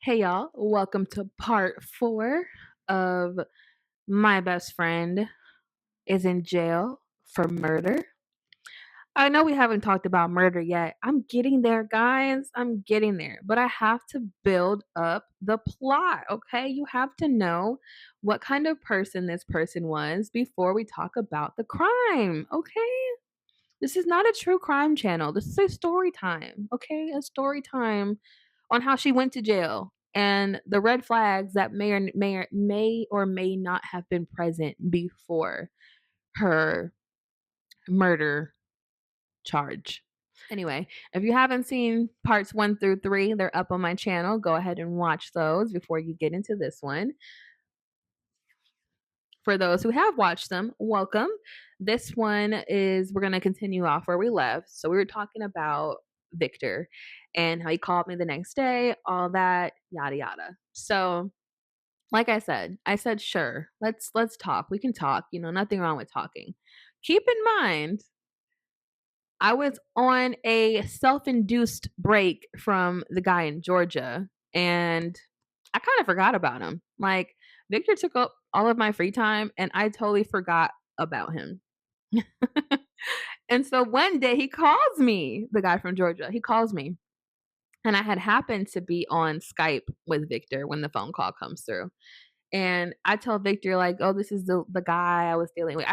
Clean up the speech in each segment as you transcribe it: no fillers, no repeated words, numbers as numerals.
Hey y'all, welcome to part 4 of My Best Friend is in Jail for Murder. I know we haven't talked about murder yet. I'm getting there, guys. I'm getting there. But I have to build up the plot, okay? You have to know what kind of person this person was before we talk about the crime, okay? This is not a true crime channel. This is a story time, okay? A story time on how she went to jail and the red flags that may or may not have been present before her murder charge. Anyway, if you haven't seen parts 1 through 3, they're up on my channel. Go ahead and watch those before you get into this one. For those who have watched them, welcome. This one is we're going to continue off where we left. So we were talking about Victor and how he called me the next day, all that, yada yada. So, like I said sure, let's talk. We can talk, nothing wrong with talking. Keep in mind I was on a self-induced break from the guy in Georgia and I kind of forgot about him. Like Victor took up all of my free time and I totally forgot about him. And so one day he calls me, the guy from Georgia. He calls me. And I had happened to be on Skype with Victor when the phone call comes through. And I tell Victor, like, oh, this is the guy I was dealing with.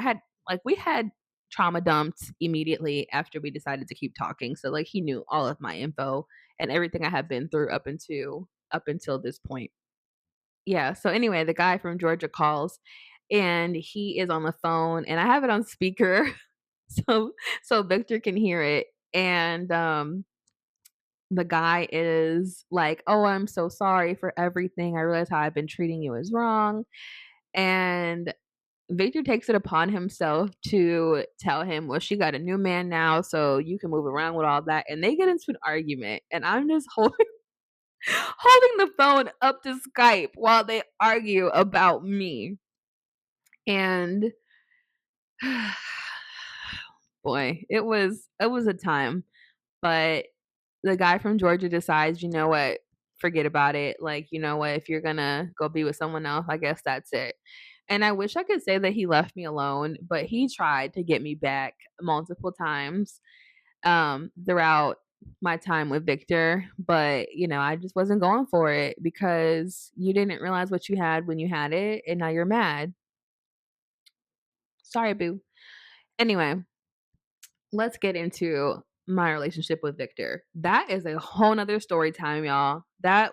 We had trauma dumped immediately after we decided to keep talking. So like he knew all of my info and everything I had been through up until this point. Yeah. So anyway, the guy from Georgia calls and he is on the phone and I have it on speaker so Victor can hear it. And the guy is like, "Oh, I'm so sorry for everything. I realize how I've been treating you is wrong." And Victor takes it upon himself to tell him, "Well, she got a new man now, so you can move around with all that." And they get into an argument, and I'm just holding the phone up to Skype while they argue about me. And boy, it was a time. But the guy from Georgia decides, you know what, forget about it. Like, you know what, if you're gonna go be with someone else, I guess that's it. And I wish I could say that he left me alone, but he tried to get me back multiple times throughout my time with Victor. But, I just wasn't going for it because you didn't realize what you had when you had it, and now you're mad. Sorry, boo. Anyway, let's get into my relationship with Victor. That is a whole nother story time, y'all. That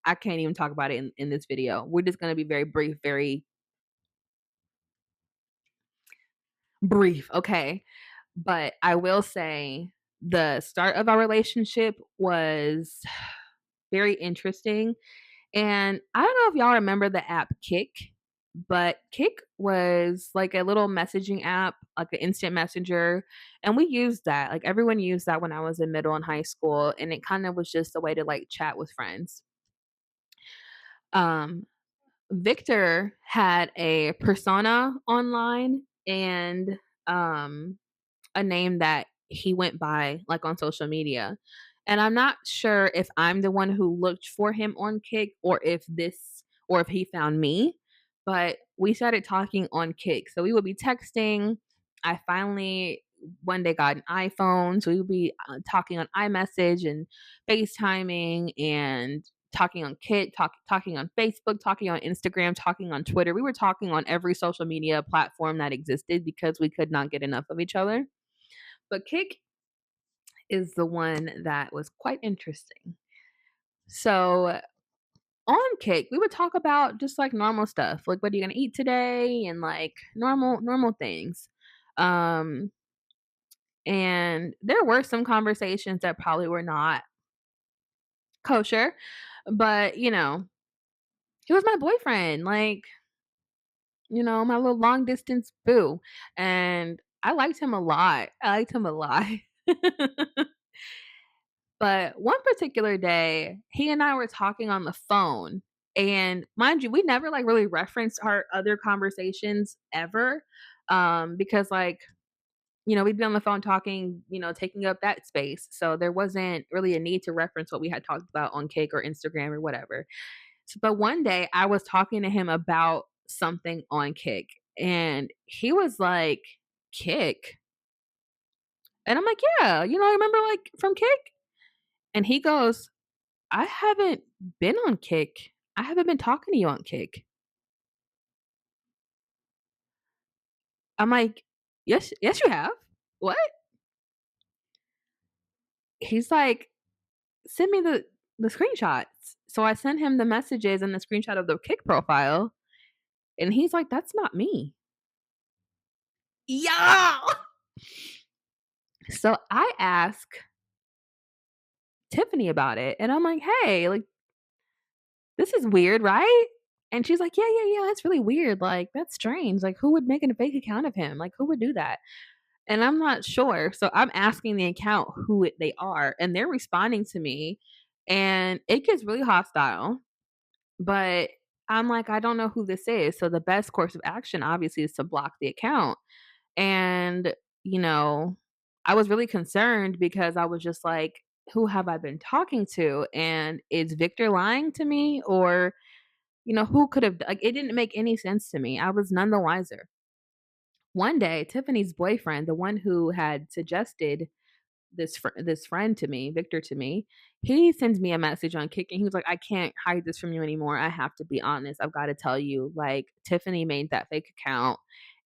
I can't even talk about it in this video. We're just gonna be very brief, okay? But I will say the start of our relationship was very interesting. And I don't know if y'all remember the app Kick, but Kick was like a little messaging app, like an instant messenger. And we used that. Like everyone used that when I was in middle and high school. And it kind of was just a way to like chat with friends. Um, Victor had a persona online and a name that he went by like on social media. And I'm not sure if I'm the one who looked for him on Kick or if he found me, but we started talking on Kick. So we would be texting. I finally one day got an iPhone, so we would be talking on iMessage and FaceTiming and talking on Kit, talking on Facebook, talking on Instagram, talking on Twitter. We were talking on every social media platform that existed because we could not get enough of each other. But Kick is the one that was quite interesting. So on Kick, we would talk about just like normal stuff, like what are you gonna eat today, and like normal things. Um, and there were some conversations that probably were not kosher, but he was my boyfriend, like my little long distance boo, and I liked him a lot. I liked him a lot. But one particular day, he and I were talking on the phone. And mind you, we never like really referenced our other conversations ever. Because like we'd be on the phone talking, taking up that space. So there wasn't really a need to reference what we had talked about on Cake or Instagram or whatever. But one day I was talking to him about something on Kick, and he was like, Kick? And I'm like, yeah, I remember like from Kick? And he goes, I haven't been on Kick. I haven't been talking to you on Kick. I'm like, yes, you have. What? He's like, send me the screenshots. So I sent him the messages and the screenshot of the Kick profile, and he's like, that's not me. Yeah. So I ask Tiffany about it, and I'm like, hey, like, this is weird, right? And she's like, yeah, that's really weird. Like, that's strange. Like, who would make a fake account of him? Like, who would do that? And I'm not sure. So I'm asking the account they are, and they're responding to me, and it gets really hostile. But I'm like, I don't know who this is. So the best course of action, obviously, is to block the account. And, you know, I was really concerned because I was just like, who have I been talking to? And is Victor lying to me? Or, who could have, like, it didn't make any sense to me. I was none the wiser. One day, Tiffany's boyfriend, the one who had suggested this friend to me, Victor to me, he sends me a message on Kicking. He was like, I can't hide this from you anymore. I have to be honest. I've got to tell you, like, Tiffany made that fake account,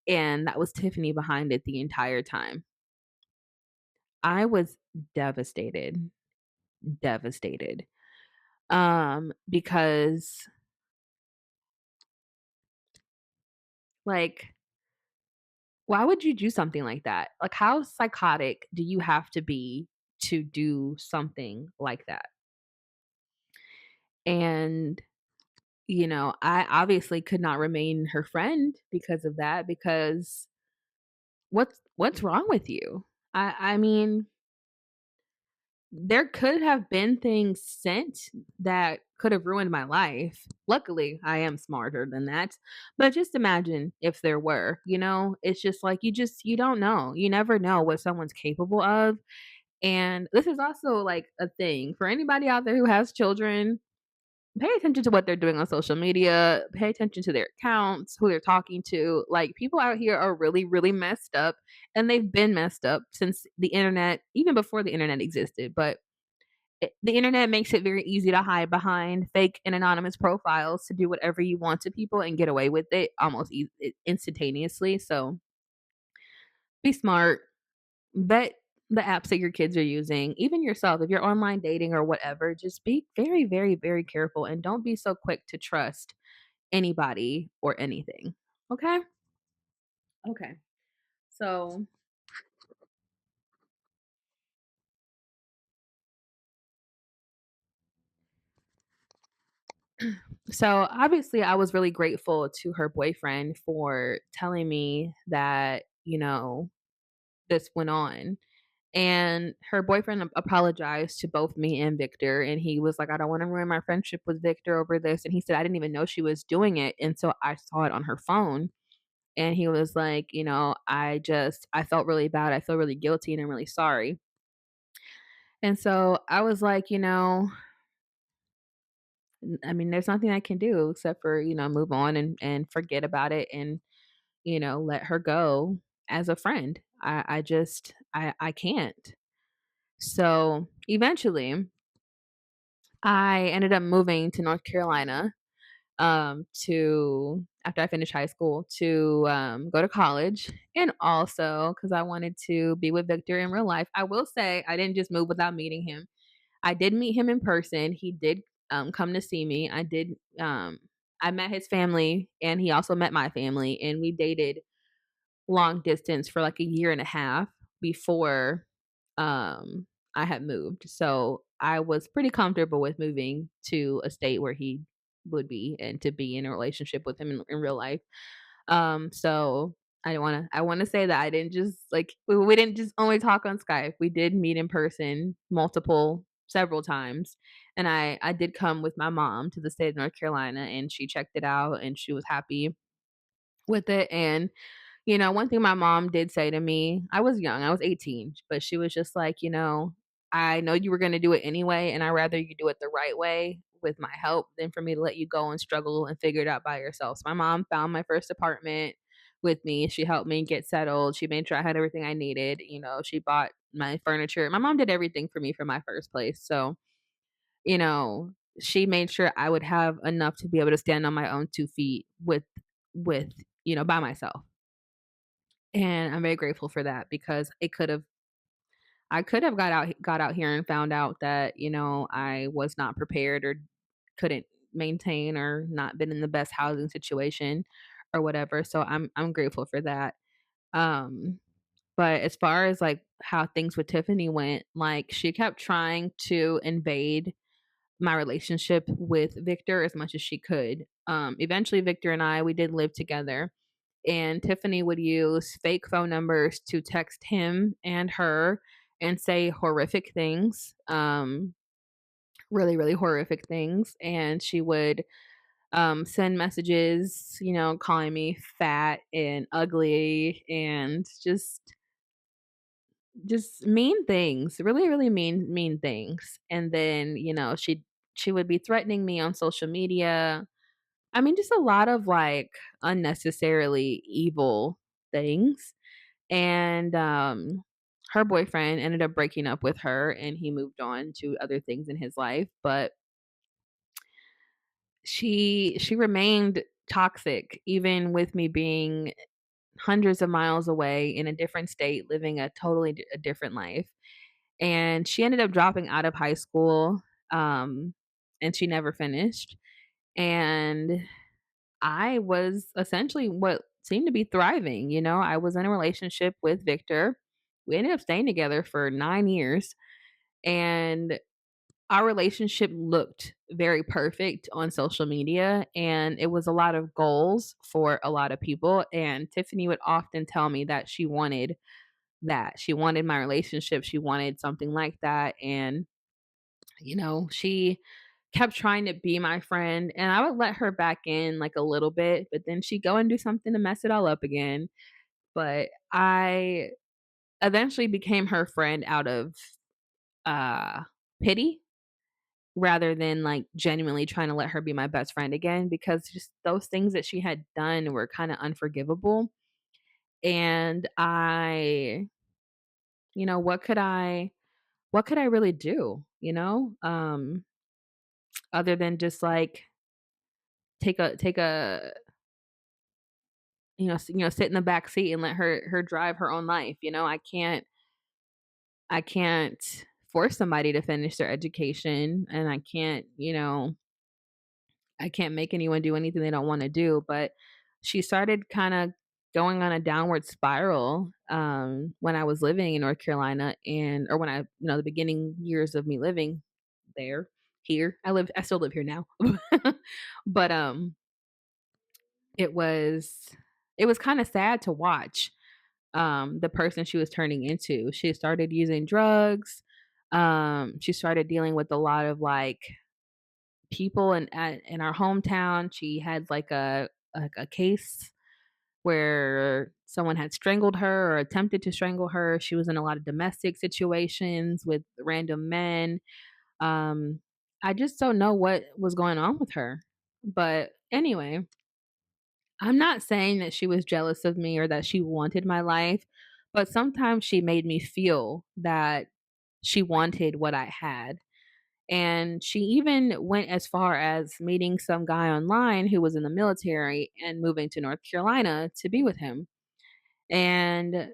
and that was Tiffany behind it the entire time. I was devastated. Devastated. Because like, why would you do something like that? Like, how psychotic do you have to be to do something like that? And, I obviously could not remain her friend because of that, because what's wrong with you? I mean, there could have been things sent that could have ruined my life. Luckily, I am smarter than that. But just imagine if there were, it's just like you don't know. You never know what someone's capable of. And this is also like a thing for anybody out there who has children. Pay attention to what they're doing on social media. Pay attention to their accounts, who they're talking to. Like, people out here are really, really messed up, and they've been messed up since the internet, even before the internet existed. But the internet makes it very easy to hide behind fake and anonymous profiles to do whatever you want to people and get away with it almost instantaneously. So be smart. Bet the apps that your kids are using, even yourself, if you're online dating or whatever, just be very, very, very careful, and don't be so quick to trust anybody or anything. Okay? Okay. So, so obviously I was really grateful to her boyfriend for telling me that, this went on. And her boyfriend apologized to both me and Victor, and he was like, I don't want to ruin my friendship with Victor over this. And he said, I didn't even know she was doing it until I saw it on her phone. And he was like, I felt really bad. I feel really guilty, and I'm really sorry. And so I was like, I mean, there's nothing I can do except for, move on and forget about it, and, let her go as a friend. I can't. So eventually I ended up moving to North Carolina, to after I finished high school, to go to college, and also because I wanted to be with Victor in real life. I will say I didn't just move without meeting him. I did meet him in person. He did come to see me. I met his family, and he also met my family, and we dated long distance for like a year and a half before I had moved. So I was pretty comfortable with moving to a state where he would be, and to be in a relationship with him in real life. So I want to say that I didn't just like we didn't just only talk on Skype. We did meet in person several times. And I did come with my mom to the state of North Carolina, and she checked it out, and she was happy with it. And One thing my mom did say to me, I was young, I was 18, but she was just like, I know you were going to do it anyway, and I'd rather you do it the right way with my help than for me to let you go and struggle and figure it out by yourself. So my mom found my first apartment with me. She helped me get settled. She made sure I had everything I needed. She bought my furniture. My mom did everything for me for my first place. So, you know, she made sure I would have enough to be able to stand on my own 2 feet with, by myself. And I'm very grateful for that because I could have got out here and found out that, I was not prepared or couldn't maintain or not been in the best housing situation or whatever. So I'm grateful for that. Um but as far as like how things with Tiffany went, like she kept trying to invade my relationship with Victor as much as she could. Eventually Victor and we did live together, and Tiffany would use fake phone numbers to text him and her and say horrific things, really, really horrific things. And she would send messages, calling me fat and ugly and just mean things, really, really mean things. And then, she would be threatening me on social media. I mean, just a lot of like unnecessarily evil things. And her boyfriend ended up breaking up with her and he moved on to other things in his life, but she remained toxic even with me being hundreds of miles away in a different state, living a totally a different life. And she ended up dropping out of high school, um and she never finished. And I was essentially what seemed to be thriving. I was in a relationship with Victor. We ended up staying together for 9 years, and our relationship looked very perfect on social media. And it was a lot of goals for a lot of people. And Tiffany would often tell me that she wanted that. She wanted my relationship. She wanted something like that. And, she kept trying to be my friend, and I would let her back in like a little bit, but then she'd go and do something to mess it all up again. But I eventually became her friend out of uh pity rather than like genuinely trying to let her be my best friend again, because just those things that she had done were kind of unforgivable. And what could I really do, other than just like take a sit in the back seat and let her drive her own life. I can't force somebody to finish their education, and I can't make anyone do anything they don't want to do. But she started kind of going on a downward spiral when I was living in North Carolina, and or when the beginning years of me living there. Here I still live here now. But it was it was kind of sad to watch the person she was turning into. She started using drugs. She started dealing with a lot of like people in our hometown. She had like a case where someone had strangled her or attempted to strangle her. She was in a lot of domestic situations with random men. Um, I just don't know what was going on with her. But anyway, I'm not saying that she was jealous of me or that she wanted my life, but sometimes she made me feel that she wanted what I had. And she even went as far as meeting some guy online who was in the military and moving to North Carolina to be with him. And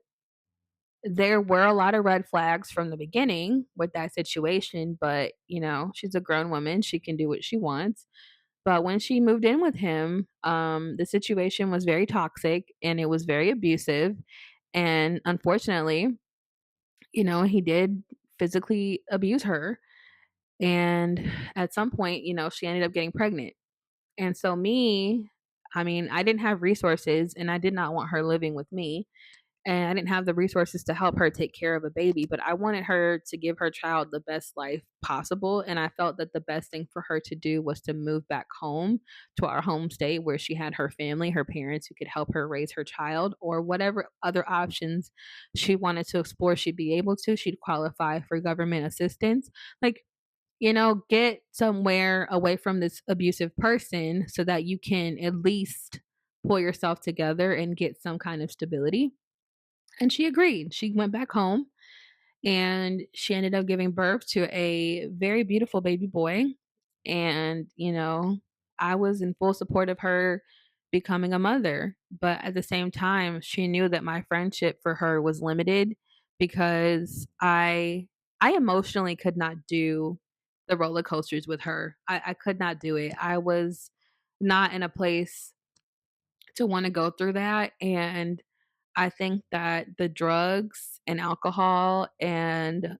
there were a lot of red flags from the beginning with that situation, but she's a grown woman. She can do what she wants. But when she moved in with him, the situation was very toxic and it was very abusive. And unfortunately, he did physically abuse her. And at some point, she ended up getting pregnant. And so I mean, I didn't have resources and I did not want her living with me. and I didn't have the resources to help her take care of a baby, but I wanted her to give her child the best life possible. And I felt that the best thing for her to do was to move back home to our home state where she had her family, her parents who could help her raise her child, or whatever other options she wanted to explore, she'd be able to. She'd qualify for government assistance. Like, get somewhere away from this abusive person so that you can at least pull yourself together and get some kind of stability. And she agreed. She went back home and she ended up giving birth to a very beautiful baby boy. And, I was in full support of her becoming a mother. But at the same time, she knew that my friendship for her was limited because I emotionally could not do the roller coasters with her. I could not do it. I was not in a place to want to go through that. And I think that the drugs and alcohol and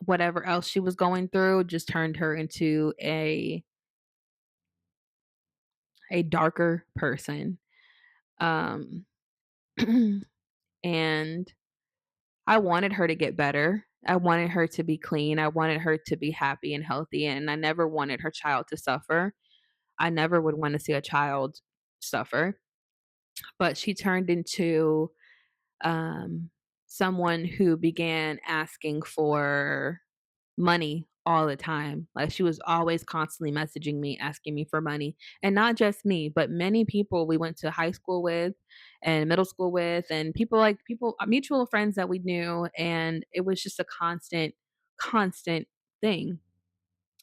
whatever else she was going through just turned her into a darker person. Um and I wanted her to get better. I wanted her to be clean. I wanted her to be happy and healthy, and I never wanted her child to suffer. I never would want to see a child suffer. But she turned into um someone who began asking for money all the time. Like she was always constantly messaging me, asking me for money. And not just me, but many people we went to high school with and middle school with, and people, mutual friends that we knew. And it was just a constant thing.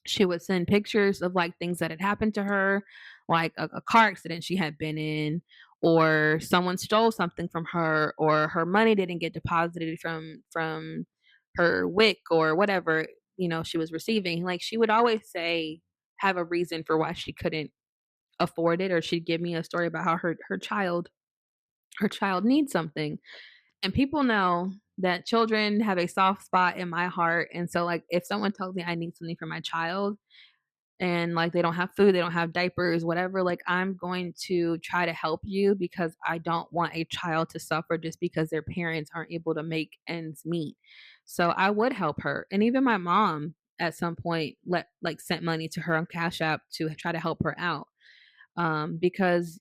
She would send pictures of like things that had happened to her, like a car accident she had been in, or someone stole something from her, or her money didn't get deposited from her WIC or whatever she was receiving. Like she would always say, have a reason for why she couldn't afford it, or she'd give me a story about how her child needs something. And people know that children have a soft spot in my heart. And so like if someone tells me I need something for my child, and like they don't have food, they don't have diapers, whatever, like I'm going to try to help you because I don't want a child to suffer just because their parents aren't able to make ends meet. So I would help her. And even my mom at some point sent money to her on Cash App to try to help her out. Because,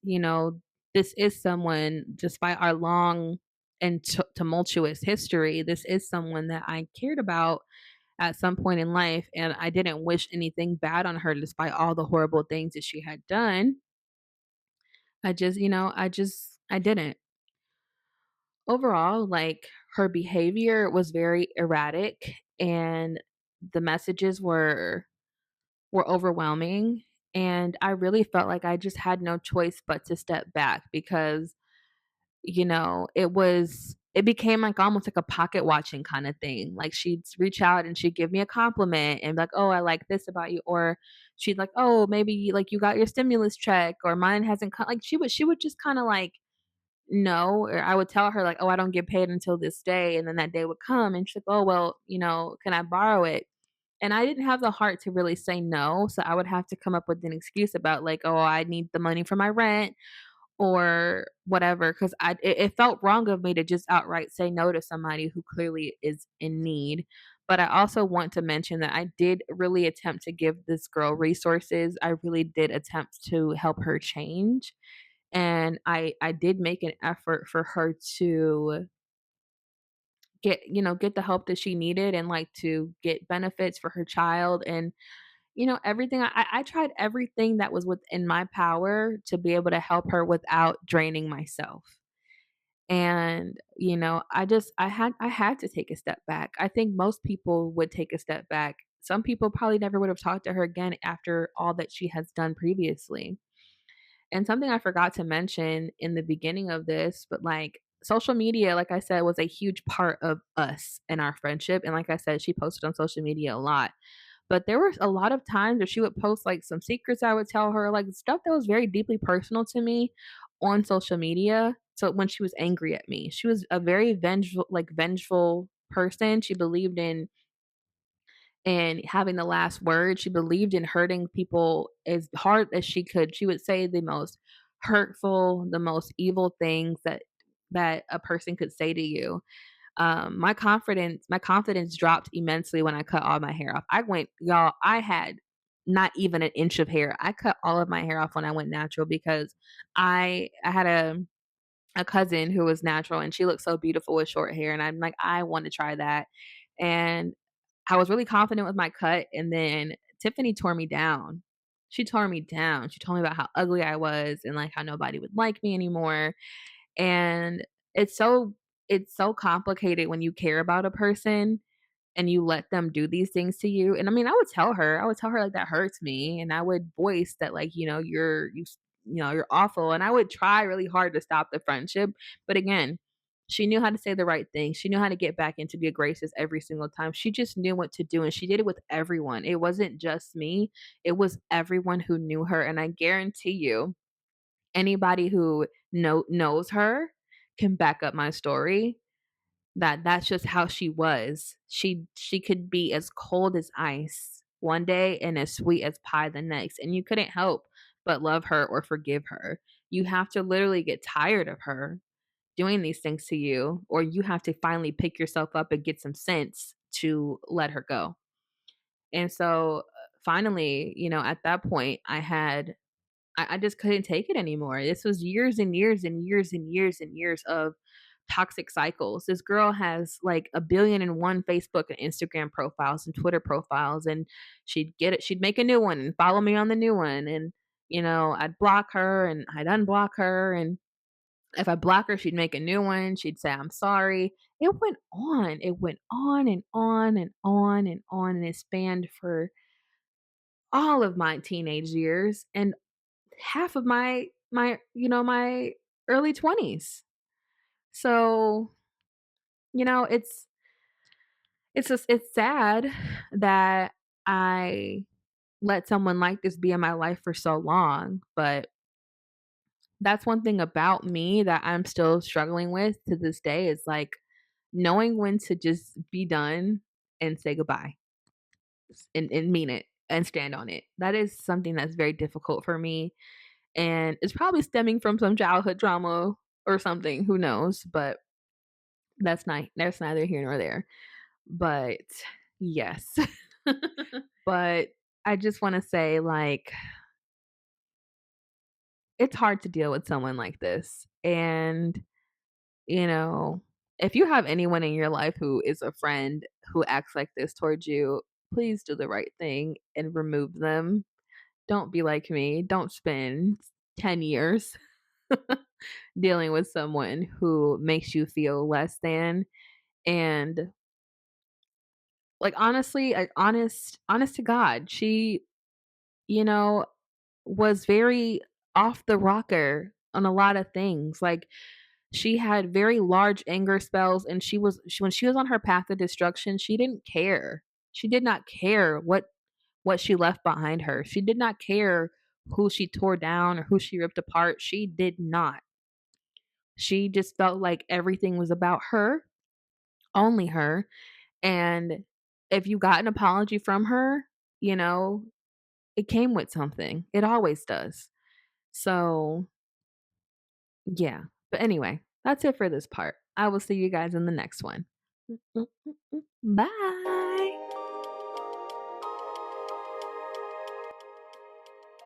this is someone, despite our long and tumultuous history, this is someone that I cared about at some point in life, and I didn't wish anything bad on her despite all the horrible things that she had done. I didn't. Overall, like her behavior was very erratic, and the messages were overwhelming, and I really felt like I just had no choice but to step back because it became like almost like a pocket watching kind of thing. Like she'd reach out and she'd give me a compliment and be like, "Oh, I like this about you," or she'd like, "Oh, maybe like you got your stimulus check," or mine hasn't come. Like she would just kind of like no, or I would tell her like, "Oh, I don't get paid until this day," and then that day would come and she's like, "Oh, well, can I borrow it?" And I didn't have the heart to really say no, so I would have to come up with an excuse about like, "Oh, I need the money for my rent," or whatever, because it felt wrong of me to just outright say no to somebody who clearly is in need. But I also want to mention that I did really attempt to give this girl resources. I really did attempt to help her change. And I did make an effort for her to get the help that she needed, and like to get benefits for her child, and everything. I tried everything that was within my power to be able to help her without draining myself. And, I had to take a step back. I think most people would take a step back. Some people probably never would have talked to her again after all that she has done previously. And something I forgot to mention in the beginning of this, but like social media, like I said, was a huge part of us and our friendship. And like I said, she posted on social media a lot. But there were a lot of times where she would post like some secrets I would tell her, like stuff that was very deeply personal to me on social media. So when she was angry at me, she was a very vengeful person. She believed in having the last word. She believed in hurting people as hard as she could. She would say the most hurtful, the most evil things that that a person could say to you. My confidence dropped immensely when I cut all my hair off. I had not even an inch of hair. I cut all of my hair off when I went natural because I had a cousin who was natural and she looked so beautiful with short hair and I'm like, I want to try that. And I was really confident with my cut and then Tiffany tore me down. She tore me down. She told me about how ugly I was and like how nobody would like me anymore. And it's so it's so complicated when you care about a person and you let them do these things to you. And I mean, I would tell her like that hurts me, and I would voice that like you're awful, and I would try really hard to stop the friendship. But again, she knew how to say the right thing. She knew how to get back into good graces every single time. She just knew what to do, and she did it with everyone. It wasn't just me; it was everyone who knew her. And I guarantee you, anybody who knows her can back up my story that that's just how she was. She could be as cold as ice one day and as sweet as pie the next, and you couldn't help but love her or forgive her. You have to literally get tired of her doing these things to you, or you have to finally pick yourself up and get some sense to let her go. And so finally, at that point, I just couldn't take it anymore. This was years and years and years and years and years of toxic cycles. This girl has like a billion and one Facebook and Instagram profiles and Twitter profiles, and she'd make a new one and follow me on the new one. And, I'd block her and I'd unblock her. And if I block her, she'd make a new one. She'd say, I'm sorry. It went on. It went on and on and on and on. And it spanned for all of my teenage years and half of my early 20s. So, it's sad that I let someone like this be in my life for so long, but that's one thing about me that I'm still struggling with to this day is like knowing when to just be done and say goodbye and mean it and stand on it. That is something that's very difficult for me. And it's probably stemming from some childhood trauma or something, who knows, but that's neither here nor there. But yes. But I just want to say like it's hard to deal with someone like this. And you know, if you have anyone in your life who is a friend who acts like this towards you, please do the right thing and remove them. Don't be like me. Don't spend 10 years dealing with someone who makes you feel less than. And like honestly, honest to God, she, you know, was very off the rocker on a lot of things. Like she had very large anger spells and when she was on her path of destruction, she didn't care. She did not care what she left behind her. She did not care who she tore down or who she ripped apart. She did not. She just felt like everything was about her, only her. And if you got an apology from her, you know, it came with something. It always does. So, yeah. But anyway, that's it for this part. I will see you guys in the next one. Bye.